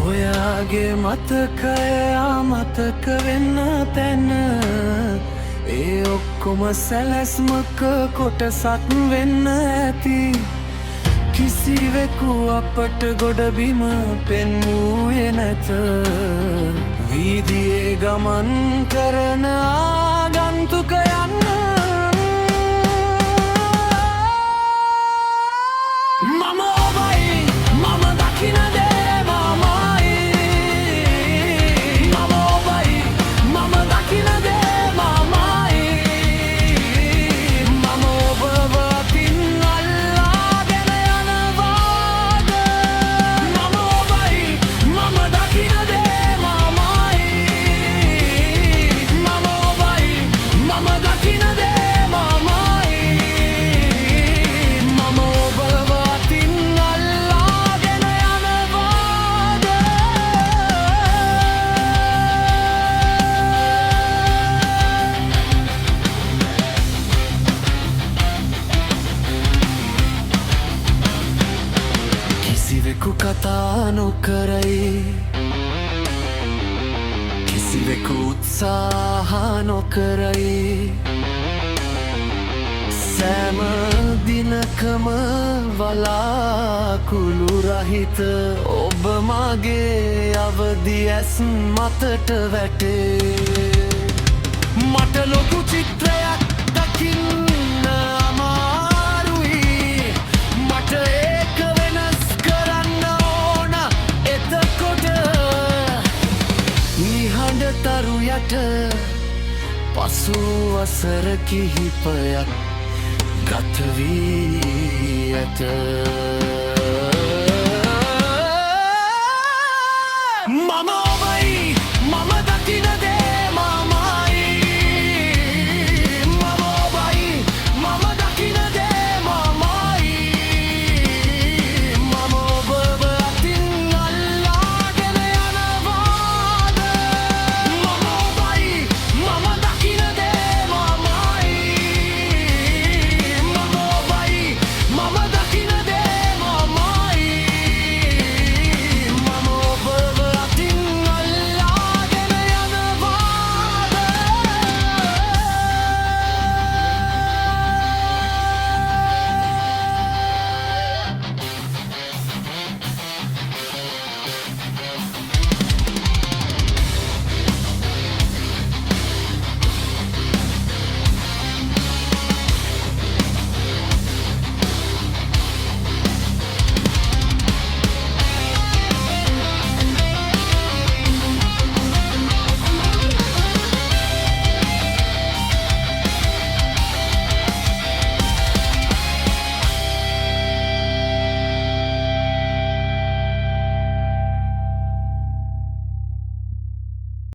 ඔයාගේ මතකය අමතක වෙන්න තැන ඒ ඔක්කොම සැලැස්මක කොටසක් වෙන්න ඇති කිසිවෙකු අපට ගොඩබිම පෙන්වූයේ නැත වීදියේ ගමන් කරන ආගන්තුකයන් මම ඔබයි මම දකින දේ මමයි මම ඔබයි මම දකින දේ මමයි මම ඔබව අතින් අල්ලාගෙන යනවාද මම ඔබයි මම දකින දේ මමයි මම ඔබයි මම දකින දේ මමයි මම ඔබව අතින් අල්ලාගෙන යනවාද කිසිවෙකු කතා නොකරයි කිසිවෙකු උත්සාහ නොකරයි සෑම දිනකම වලාකුළු රහිත ඔබ මගේ අවදි ඇස් මතට වැටේ මට ලොකු චිත්‍රයක් දකින්න අමාරුයි මට ඒක වෙනස් කරන්න ඕන එතකොට නිහඬ තරු යට පසු වසර කිහිපයක් ගත වී ඇත මම ඔබයි මම දකින දේ